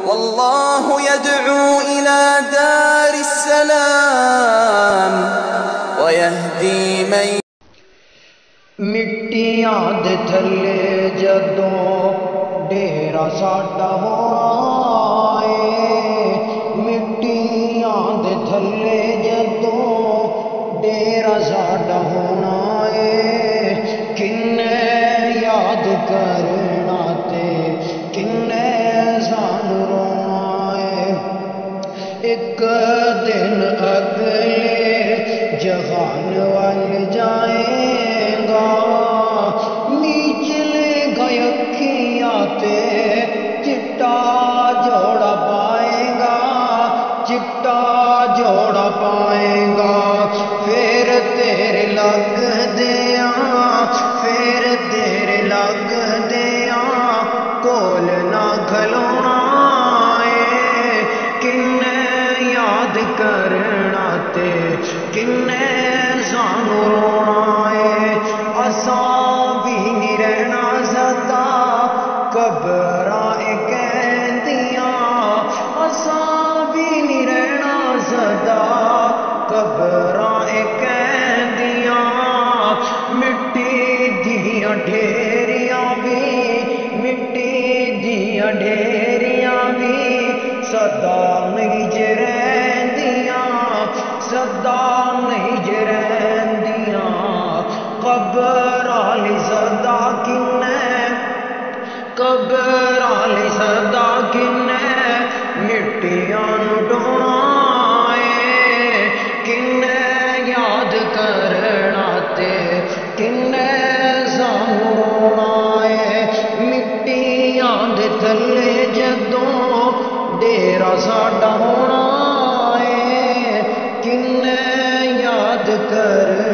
والله يدعو إلى دار السلام ويهدي من مٹیاں دے تھلے جدوں ڈیرا ساڈا ہونا اے، مٹیاں دے تھلے جدوں ڈیرا ساڈا ہونا اے، کنے یاد کرنا تے کنے سانوں رونا اے، ایک دن اگلے جہان وال جائیں گا، نیچلے گئے اکھیاں تے چٹا جوڑا پائے گا، چٹا جوڑا پائے گا، پھر تیرے لگ دیاں، پھر تیرے لگ دیاں کول نہ کھلونا اے، کنے یاد کرنا تے کنے سانوں رونا اے، اساں بھی نہیں رہنا سدا قبراں کہندیاں، اساں بھی نہیں رہنا سدا قبراں کہندیاں، مٹی دیاں ڈھیریاں بھی، مٹی دیاں ڈھیریاں بھی سدا نہیں جے رہندیاں، سدا نہیں جے رہندیاں، قبر والی سدا کنے، قبر والی سدا کنے مٹیاں نوں ڈھونا اے، کنے یاد کرنا تے کنے سانوں رونا اے، مٹیاں دے تھلے جدوں ڈیرا ساڈا ہونا اے، کنے یاد کر